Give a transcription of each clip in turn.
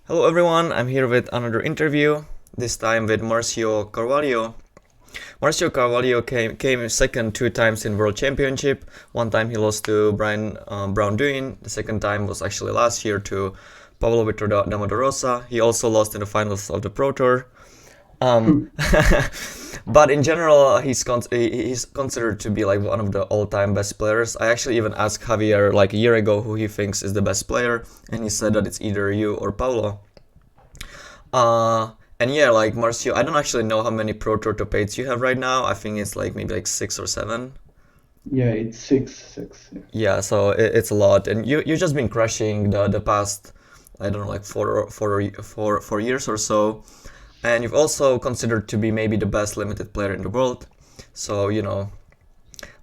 Hello everyone, I'm here with another interview, this time with Marcio Carvalho. Marcio Carvalho came second 2 times in World Championship. One time he lost to Brian Brown-Duin. The second time was actually last year to Pablo Victor Damadorosa. He also lost in the finals of the Pro Tour. But in general, he's considered to be like one of the all-time best players. I actually even asked Javier like a year ago who he thinks is the best player, and he said that it's either you or Paulo. And yeah, like Marcio, I don't actually know how many Pro Tour top 8s you have right now. I think it's like maybe like 6 or 7. Yeah, it's six. Yeah. Yeah, so it's a lot, and you've just been crushing the past, I don't know, like 4 years or so. And you've also considered to be maybe the best limited player in the world. So,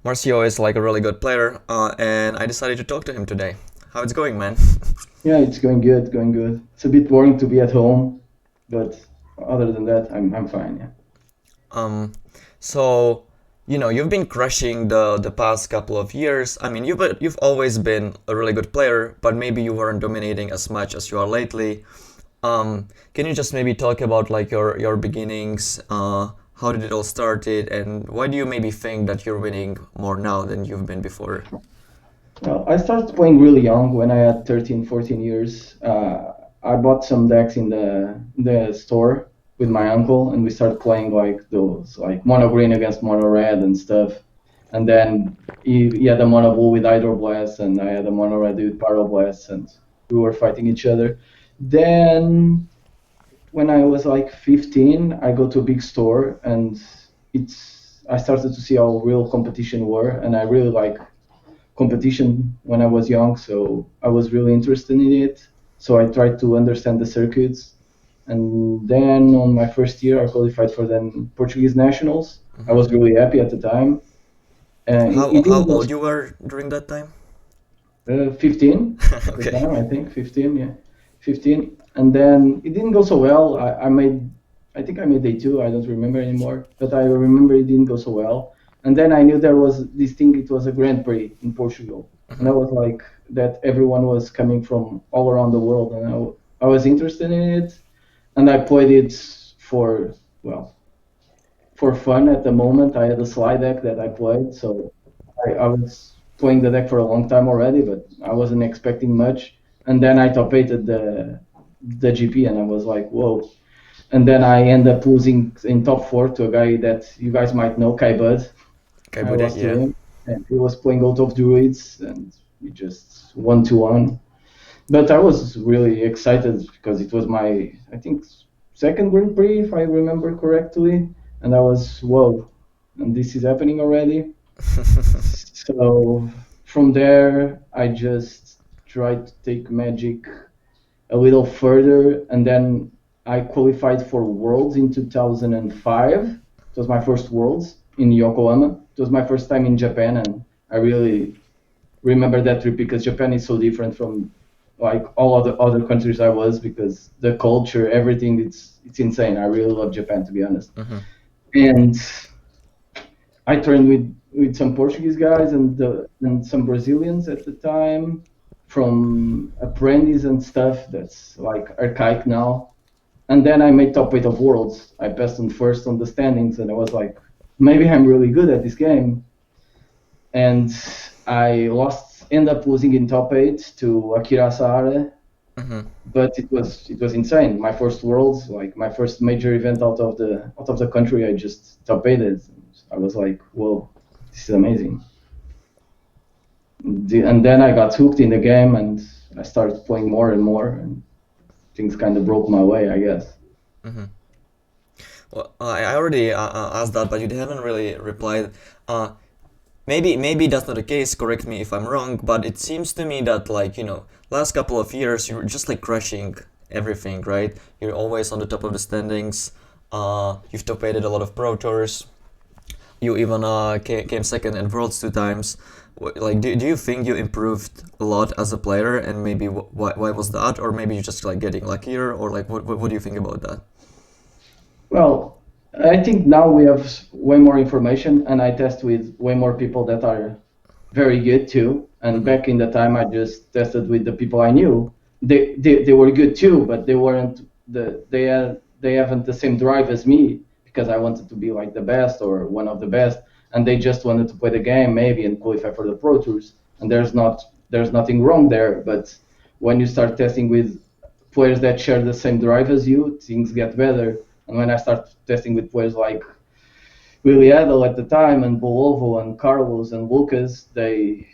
Marcio is like a really good player, and I decided to talk to him today. How it's going, man? Yeah, it's going good, going good. It's a bit boring to be at home, but other than that, I'm fine. Yeah. So, you've been crushing the past couple of years. I mean, you've always been a really good player, but maybe you weren't dominating as much as you are lately. Can you just maybe talk about like your beginnings? How did it all started, and why do you maybe think that you're winning more now than you've been before? Well, I started playing really young when I had 13, 14 years. I bought some decks in the store with my uncle, and we started playing like those, like mono green against mono red and stuff. And then he had a mono blue with hydroblast, and I had a mono red with pyroblast, and we were fighting each other. Then when I was like 15, I go to a big store, and I started to see how real competition were, and I really like competition when I was young, so I was really interested in it. So I tried to understand the circuits, and then on my first year, I qualified for the Portuguese nationals. I was really happy at the time. How It how didn't go old you were during that time? 15 at the Okay. time, I think 15, yeah, 15. And then it didn't go so well. I think I made day two. I don't remember anymore, but I remember it didn't go so well. And then I knew there was this thing. It was a Grand Prix in Portugal, and I was like that. Everyone was coming from all around the world, and I was interested in it, and I played it for well for fun at the moment. I had a slide deck that I played, so I was playing the deck for a long time already, but I wasn't expecting much. And then I top eighted the GP, and I was like, whoa. And then I end up losing in top four to a guy that you guys might know, Kai Bud. Okay, I but lost to yeah. him, and he was playing out of druids, and we just 1-1. But I was really excited because it was my, I think, second Grand Prix, if I remember correctly. And I was, whoa, and this is happening already. So from there, I just tried to take Magic a little further, and then I qualified for Worlds in 2005. It was my first Worlds in Yokohama. It was my first time in Japan, and I really remember that trip because Japan is so different from like all other countries I was, because the culture, everything, it's insane. I really love Japan, to be honest. Hmm. And I trained with some Portuguese guys and some Brazilians at the time from apprentice and stuff that's like archaic now. And then I made top eight of worlds. I passed on first on the standings, and I was like, maybe I'm really good at this game. And I end up losing in top eight to Akira Saare, Hmm. but it was insane. My first worlds, like my first major event out of the country, I just top eighted. I was like, whoa, this is amazing. And then I got hooked in the game, and I started playing more and more, and things kind of broke my way, I guess. Hmm. Well, I already asked that, but you haven't really replied. Uh, maybe that's not the case. Correct me if I'm wrong, but it seems to me that like last couple of years you're just like crushing everything, right? You're always on the top of the standings. You've top eighted a lot of pro tours. You even came second in Worlds 2 times. Like, do you think you improved a lot as a player, and maybe why was that, or maybe you're just like getting luckier, or like what do you think about that? Well, I think now we have way more information, and I test with way more people that are very good too. And Mm-hmm. back in the time, I just tested with the people I knew. They were good too, but they weren't they haven't the same drive as me because I wanted to be like the best or one of the best, and they just wanted to play the game maybe and qualify for the Pro Tours. And there's nothing wrong there, but when you start testing with players that share the same drive as you, things get better. And when I start testing with players like Willie Adel at the time and Bolovo and Carlos and Lucas, they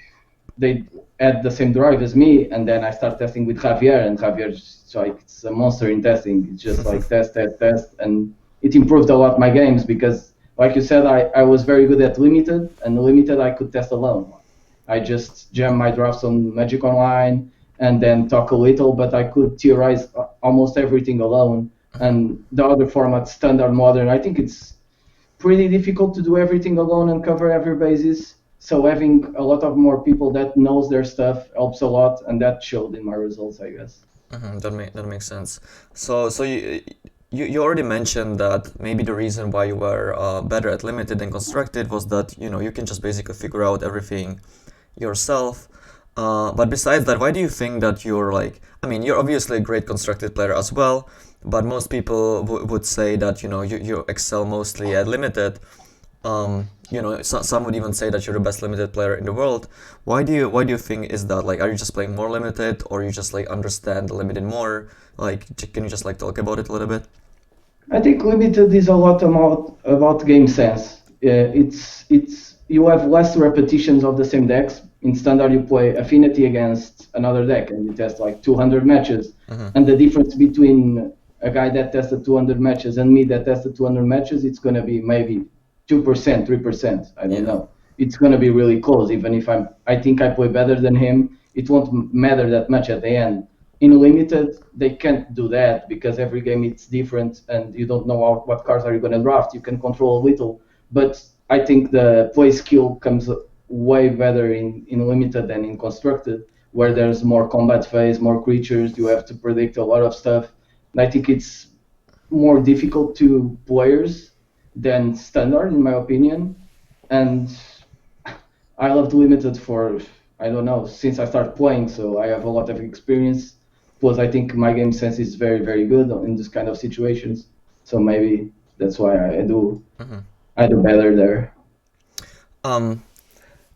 had the same drive as me. And then I start testing with Javier, and Javier's like it's a monster in testing. It's just like test, test, test, and it improved a lot my games because, like you said, I was very good at limited, and limited I could test alone. I just jam my drafts on Magic Online and then talk a little, but I could theorize almost everything alone. And the other formats, standard, modern, I think it's pretty difficult to do everything alone and cover every basis. So having a lot of more people that knows their stuff helps a lot, and that showed in my results, I guess. That makes sense. So you already mentioned that maybe the reason why you were better at limited than constructed was that you can just basically figure out everything yourself. But besides that, why do you think that you're like? I mean, you're obviously a great constructed player as well, but most people would say that you excel mostly at limited. Some would even say that you're the best limited player in the world. Why do you think is that? Like, are you just playing more limited, or you just like understand the limited more? Like, can you just like talk about it a little bit? I think limited is a lot about game sense. It's you have less repetitions of the same decks. In standard, you play affinity against another deck, and you test like 200 matches. Mm-hmm. And the difference between a guy that tested 200 matches and me that tested 200 matches, it's gonna be maybe 2%, 3%. I don't Yeah. know. It's gonna be really close. Even if I think I play better than him, it won't matter that much at the end. In limited, they can't do that because every game it's different and you don't know what cards are you going to draft. You can control a little, but I think the play skill comes way better in limited than in constructed, where Mm-hmm. there's more combat phase, more creatures. You have to predict a lot of stuff. And I think it's more difficult to players than standard, in my opinion. And I loved limited for I don't know since I started playing, so I have a lot of experience. Plus, I think my game sense is very very good in this kind of situations. So maybe that's why Mm-hmm. I do better there. Um,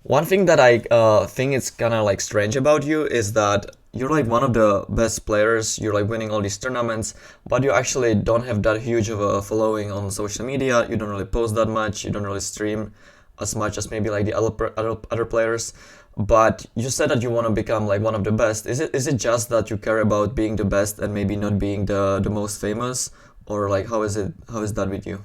One thing that I think it's kind of like strange about you is that you're like one of the best players. You're like winning all these tournaments, but you actually don't have that huge of a following on social media. You don't really post that much. You don't really stream as much as maybe like the other players. But you said that you want to become like one of the best. Is it just that you care about being the best and maybe not being the most famous, or like how is that with you?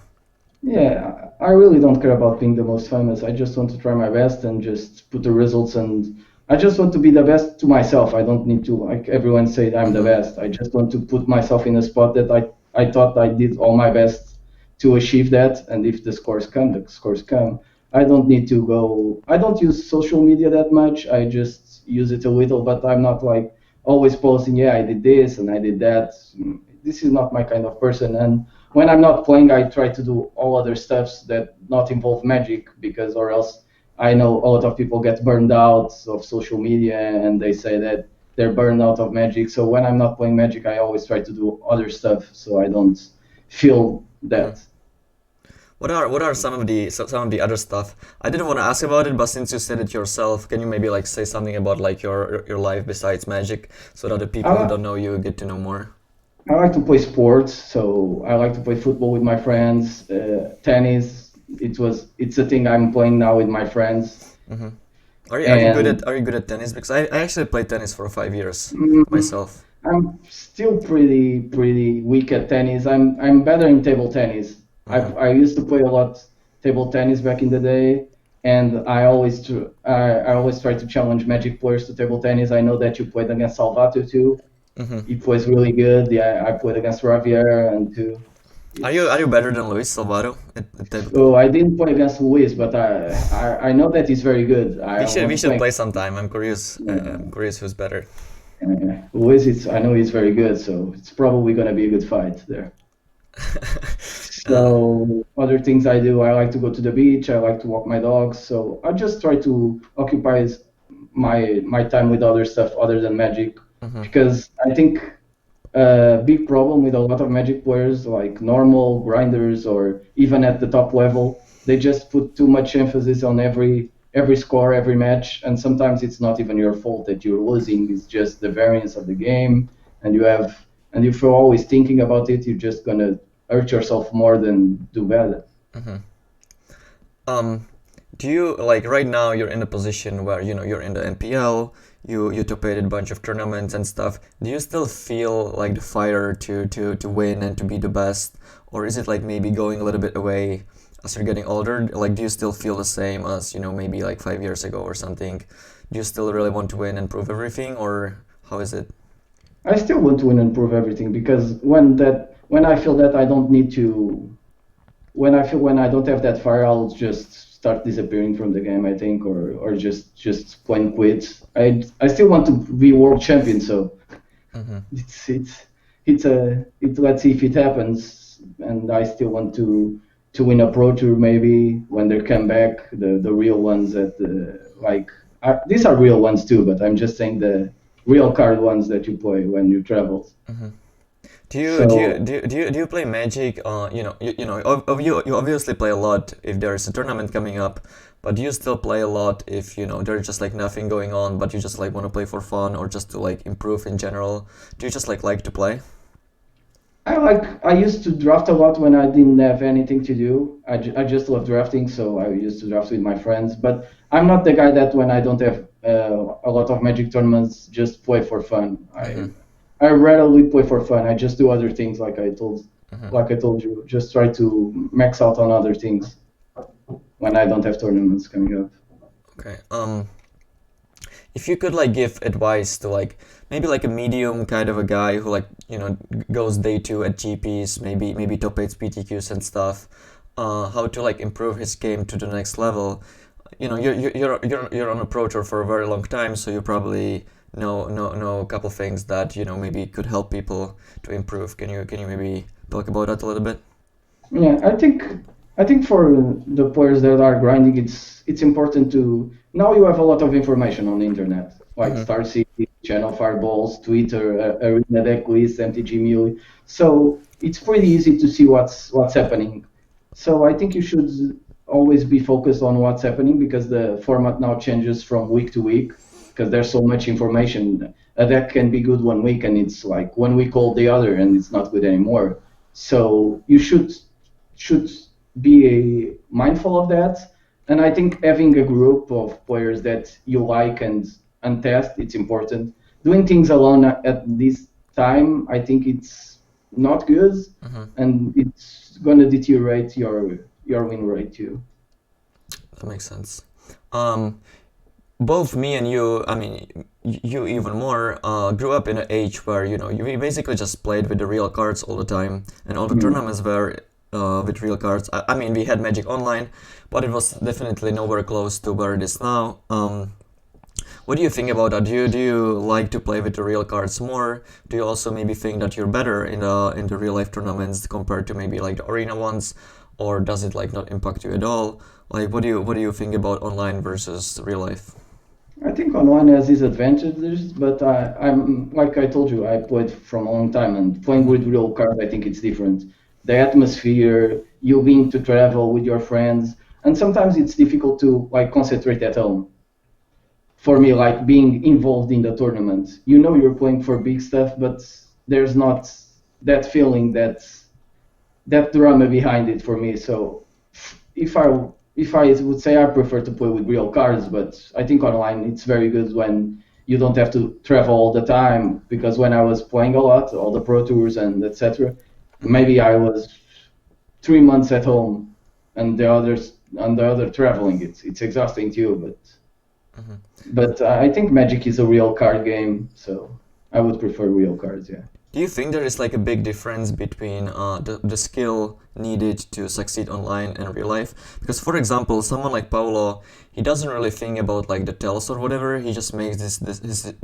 Yeah, I really don't care about being the most famous. I just want to try my best and just put the results, and I just want to be the best to myself. I don't need to like everyone say I'm the Mm-hmm. best. I just want to put myself in a spot that I thought I did all my best to achieve that, and if the scores come, the scores come. I don't need to go. I don't use social media that much. I just use it a little, but I'm not like always posting, yeah, I did this and I did that. This is not my kind of person, and when I'm not playing, I try to do all other stuffs that not involve magic because, or else, I know a lot of people get burned out of social media and they say that they're burned out of magic. So when I'm not playing magic, I always try to do other stuff so I don't feel Mm-hmm. that. What are some of the other stuff? I didn't want to ask about it, but since you said it yourself, can you maybe like say something about like your life besides magic, so that the people who I, don't know you get to know more? I like to play sports, so I like to play football with my friends, tennis. It's a thing I'm playing now with my friends, Mm-hmm. Are you good at and are you good at tennis? Because I actually played tennis for 5 years mm, myself. I'm still pretty weak at tennis. I'm better in table tennis. Mm-hmm. I used to play a lot table tennis back in the day, and I always try to challenge Magic players to table tennis. I know that you played against Salvato too. Mm-hmm. He plays really good. Yeah, I played against Ravier and too. Are you It's better than Luis Salvato at table? oh I didn't play against Luis, but I know that he's very good. We I should we was should playing. play sometime. I'm curious who's better. Luis, I know he's very good, so it's probably gonna be a good fight there. So other things I do, I like to go to the beach. I like to walk my dogs. So I just try to occupy my time with other stuff other than Magic, Mm-hmm. because I think a big problem with a lot of Magic players, like normal grinders or even at the top level, they just put too much emphasis on every score, every match, and sometimes it's not even your fault that you're losing. It's just the variance of the game, and if you're always thinking about it, you're just gonna hurt yourself more than do better. Mm-hmm. Um, do you like right now you're in a position where you're in the NPL, you top eight a bunch of tournaments and stuff. Do you still feel like the fire to win and to be the best, or is it like maybe going a little bit away as you're getting older? Like, do you still feel the same as maybe like 5 years ago or something? Do you still really want to win and prove everything, or how is it? I still want to win and prove everything, because when I feel that I don't need to when I don't have that fire, I'll just start disappearing from the game, I think, or just plain quit. I still want to be world champion, so Mm-hmm. it's let's see if it happens, and I still want to win a pro tour maybe when they come back, the real ones that these are real ones too, but I'm just saying the real card ones that you play when you travel. Mm-hmm. So Do you play Magic? You obviously play a lot if there is a tournament coming up, but do you still play a lot if there's just like nothing going on, but you just like want to play for fun or just to like improve in general? Do you just like to play? I used to draft a lot when I didn't have anything to do. I just love drafting, so I used to draft with my friends. But I'm not the guy that when I don't have a lot of Magic tournaments, just play for fun. Mm-hmm. I rarely play for fun. I just do other things, Mm-hmm. like I told you. Just try to max out on other things when I don't have tournaments coming up. Okay. If you could like give advice to like maybe like a medium kind of a guy who like goes day two at GPs, maybe top eight PTQs and stuff, how to like improve his game to the next level. You're on a pro tour for a very long time, so you probably know a couple things that maybe could help people to improve. Can you maybe talk about that a little bit? Yeah, I think for the players that are grinding, it's important to now you have a lot of information on the internet, like Mm-hmm. Star City, Channel Fireballs, Twitter, Arena Deck List, MTG Mule. So it's pretty easy to see what's happening. So I think you should always be focused on what's happening, because the format now changes from week to week, because there's so much information. A deck can be good one week and it's like 1 week old the other and it's not good anymore. So you should be mindful of that. And I think having a group of players that you like and test, it's important. Doing things alone at this time, I think it's not good, Mm-hmm. and it's gonna deteriorate your win rate too. That makes sense. Um, Both me and you, I mean, you even more, grew up in an age where we basically just played with the real cards all the time, and all the Mm. tournaments were with real cards. I mean, we had Magic Online, but it was definitely nowhere close to where it is now. What do you think about that? Do you like to play with the real cards more? Do you also maybe think that you're better in the real life tournaments compared to maybe like the arena ones, or does it like not impact you at all? Like, what do you think about online versus real life? I think online has its advantages, but I'm like I told you, I played from a long time, and playing Mm-hmm. with real cards, I think it's different. The atmosphere, you being to travel with your friends, and sometimes it's difficult to like concentrate at home. For me, like being involved in the tournament, you're playing for big stuff, but there's not that feeling, that drama behind it for me. So if I would say, I prefer to play with real cards, but I think online it's very good when you don't have to travel all the time. Because when I was playing a lot, all the pro tours and etc., Mm-hmm. maybe I was 3 months at home, and the other traveling. It's exhausting too. But I think Magic is a real card game, so I would prefer real cards. Yeah. Do you think there is like a big difference between the skill needed to succeed online and real life? Because for example, someone like Paulo, he doesn't really think about like the tells or whatever. He just makes his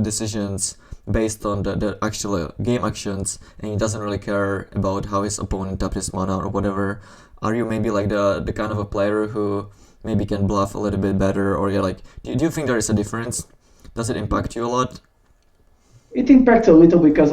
decisions based on the actual game actions, and he doesn't really care about how his opponent tapped his mana or whatever. Are you maybe like the kind of a player who maybe can bluff a little bit better, or you're like, do you think there is a difference? Does it impact you a lot? It impacts a little because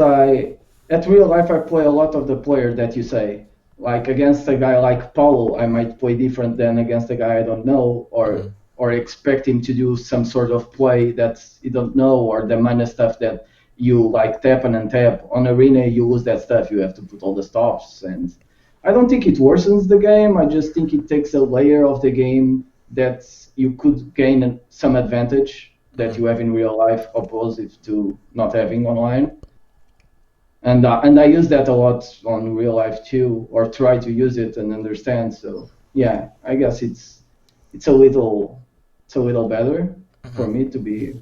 at real life, I play a lot of the player that you say. Like against a guy like Paulo, I might play different than against a guy I don't know, Mm-hmm. or expect him to do some sort of play that you don't know, or the mana stuff that you like tap and untap. On Arena, you lose that stuff. You have to put all the stops, and I don't think it worsens the game. I just think it takes a layer of the game that you could gain some advantage that Mm-hmm. you have in real life, opposite to not having online. And I use that a lot on real life too, or try to use it and understand. So yeah, I guess it's a little it's a little better Mm-hmm. for me to be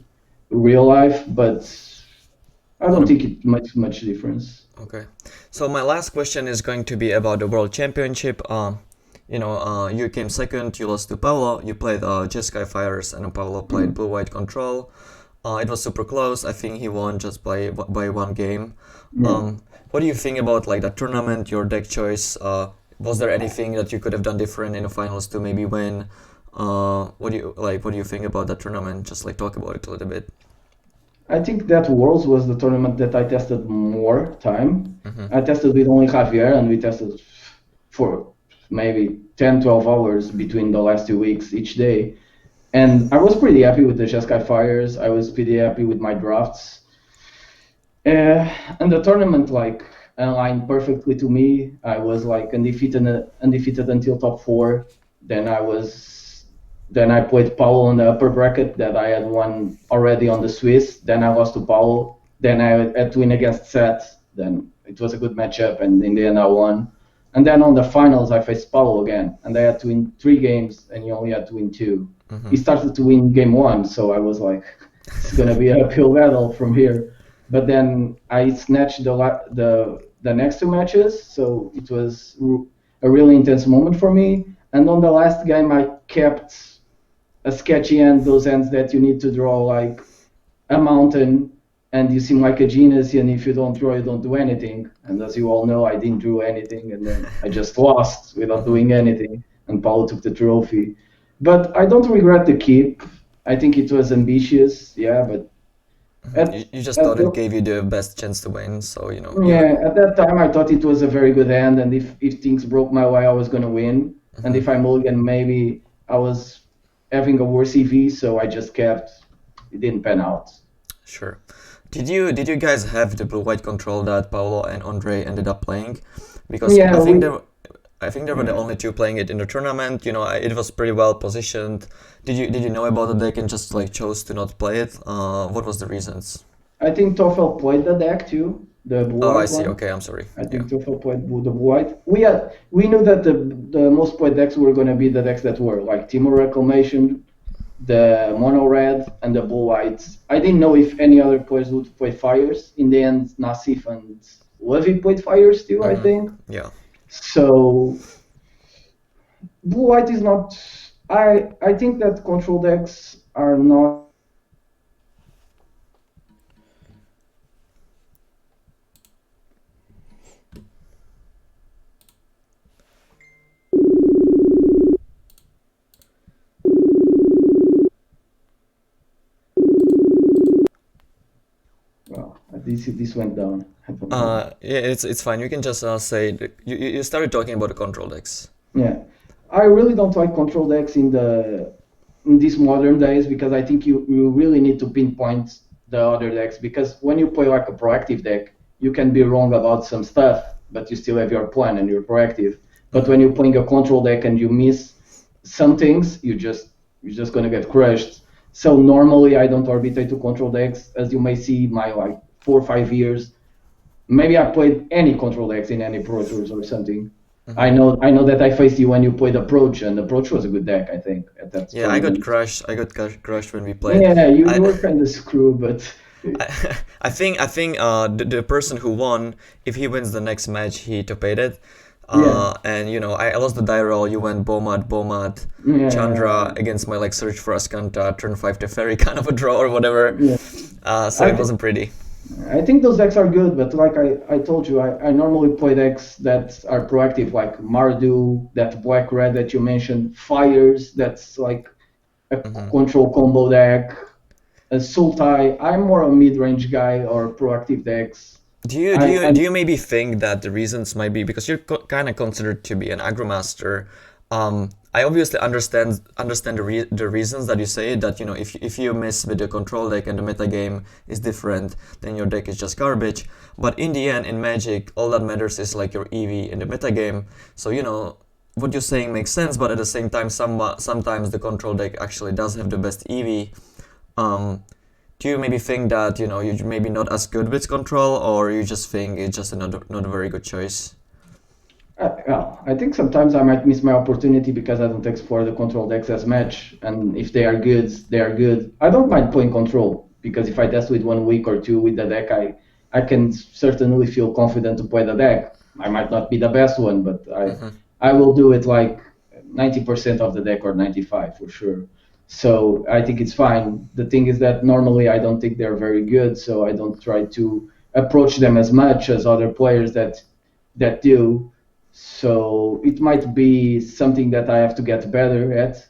real life, but I Not don't a think it makes much difference. Okay. So my last question is going to be about the World Championship. You came second, you lost to Paulo, you played Jeskai Fires, and Paulo played Mm. Blue White Control. It was super close. I think he won just by one game. Yeah. What do you think about like that tournament, your deck choice? Was there anything that you could have done different in the finals to maybe win? What do you think about that tournament? Just like talk about it a little bit. I think that Worlds was the tournament that I tested more time. Mm-hmm. I tested with only Javier, and we tested for maybe 10, 12 hours between the last 2 weeks each day. And I was pretty happy with the Jeskai Fires. I was pretty happy with my drafts. And the tournament like aligned perfectly to me. I was like undefeated until top four. Then I was then I played Paulo on the upper bracket that I had won already on the Swiss. Then I lost to Paulo. Then I had to win against Seth. Then it was a good matchup, and in the end I won. And then on the finals I faced Paulo again, and I had to win 3 games, and he only had to win two. Mm-hmm. He started to win game one, so I was like, it's gonna be an uphill battle from here. But then I snatched the next 2 matches, so it was a really intense moment for me. And on the last game, I kept a sketchy hand, those hands that you need to draw like a mountain, and you seem like a genius, and if you don't draw, you don't do anything. And as you all know, I didn't do anything, and then I just lost without Mm-hmm. doing anything, and Paulo took the trophy. But I don't regret the keep. I think it was ambitious, yeah, but Mm-hmm. at You just at thought it the gave you the best chance to win, so you. yeah, at that time I thought it was a very good hand, and if things broke my way, I was gonna win. And Mm-hmm. if I mulligan, maybe I was having a worse EV, so I just kept. It didn't pan out. Sure. Did you guys have the blue white control that Paolo and Andre ended up playing? Because Yeah, I think they were the yeah. only two playing it in the tournament. It was pretty well positioned. Did you know about the deck and just like chose to not play it? What was the reasons? I think Toffel played the deck too, the blue Oh, I white see. one. Okay, I'm sorry. I Yeah. think Toffel played the blue white. We knew that the most played decks were gonna be the decks that were like Timor Reclamation, the mono red, and the blue whites. I didn't know if any other players would play fires. In the end, Nassif and Levy played fires too, I Mm-hmm. think. Yeah. So blue white is not. I think that control decks are not. Well, this went down. I don't know why. Yeah, it's fine. You can just say you started talking about the control decks. Yeah, I really don't like control decks in these modern days because I think you really need to pinpoint the other decks because when you play like a proactive deck, you can be wrong about some stuff, but you still have your plan and you're proactive. But Mm-hmm. when you're playing a control deck and you miss some things, you're just gonna get crushed. So normally I don't arbitrate to control decks, as you may see my like 4 or 5 years. Maybe I played any control decks in any Pro Tours or something. Mm-hmm. I know that I faced you when you played Approach, and Approach was a good deck, I think, at that Yeah, I got tournament. crushed. I got crushed when we played. Yeah, you I were kind of screwed, but I think the person who won, if he wins the next match, he top 8'd. Yeah, And you know, I lost the die roll. You went Bomat, yeah, Chandra against my like search for Askanta, turn 5 Teferi, kind of a draw or whatever. yeah. So I it th wasn't pretty. I think those decks are good, but like I told you, I normally play decks that are proactive, like Mardu, that black red that you mentioned, Fires, that's like a Hmm. control combo deck, a Sultai. I'm more a mid-range guy or proactive decks. Do you do I you do and you maybe think that the reasons might be because you're kind of considered to be an aggro master? I obviously understand the reasons that you say that you know if you miss with the control deck and the meta game is different, then your deck is just garbage. But in the end, in Magic, all that matters is like your EV in the meta game. So you know what you're saying makes sense, but at the same time, sometimes the control deck actually does have the best EV. Um, do you maybe think that you know you're maybe not as good with control, or you just think it's just not a very good choice? well, I think sometimes I might miss my opportunity because I don't explore the control decks as much. And if they are good, they are good. I don't mind playing control because if I test with 1 week or two with the deck, I can certainly feel confident to play the deck. I might not be the best one, but Hmm. I will do it like 90% of the deck or 95 for sure. So I think it's fine. The thing is that normally I don't think they're very good, so I don't try to approach them as much as other players that do. So it might be something that I have to get better at,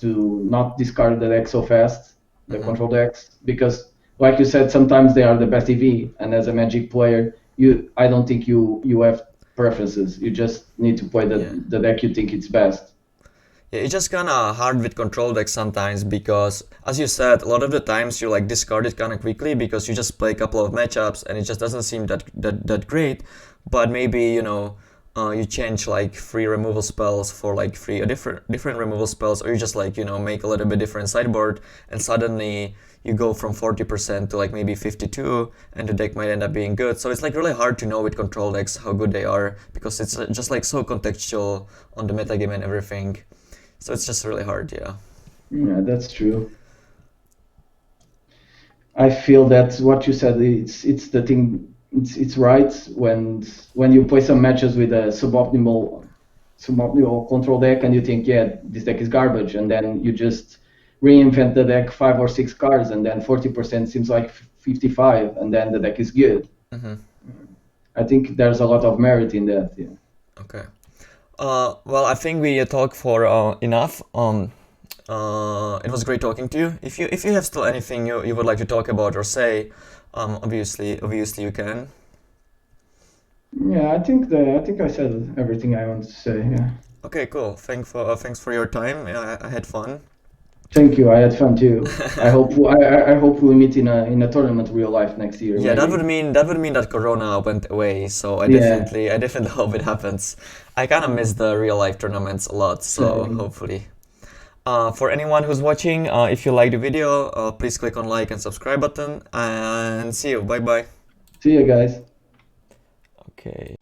to not discard the deck so fast, the Hmm. control decks, because like you said, sometimes they are the best EV, and as a Magic player, I don't think you have preferences. You just need to play Yeah. the deck you think it's best. Yeah, it's just kind of hard with control decks sometimes because, as you said, a lot of the times you like discard it kind of quickly because you just play a couple of matchups and it just doesn't seem that great. But maybe you know, you change like free removal spells for like free different removal spells, or you just like you know make a little bit different sideboard, and suddenly you go from 40% to like maybe 52, and the deck might end up being good. So it's like really hard to know with control decks how good they are because it's just like so contextual on the metagame and everything. So it's just really hard, yeah. Yeah, that's true. I feel that what you said, it's the thing. It's right when you play some matches with a suboptimal control deck and you think, yeah, this deck is garbage, and then you just reinvent the deck 5 or 6 cards, and then 40% seems like 55, and then the deck is good. Hmm. I think there's a lot of merit in that. Yeah. Okay. Well, I think we talked for enough. It was great talking to you. If you have still anything you would like to talk about or say, obviously you can. Yeah, I think I said everything I want to say. Yeah. Okay, cool. Thanks for your time. I had fun. Thank you. I had fun too. I hope we meet in a tournament real life next year, Yeah, maybe. that would mean that Corona went away. So Yeah, I definitely hope it happens. I kind of miss the real life tournaments a lot. So same. hopefully. For anyone who's watching, if you like the video, please click on like and subscribe button and see you. Bye bye. See you guys. Okay.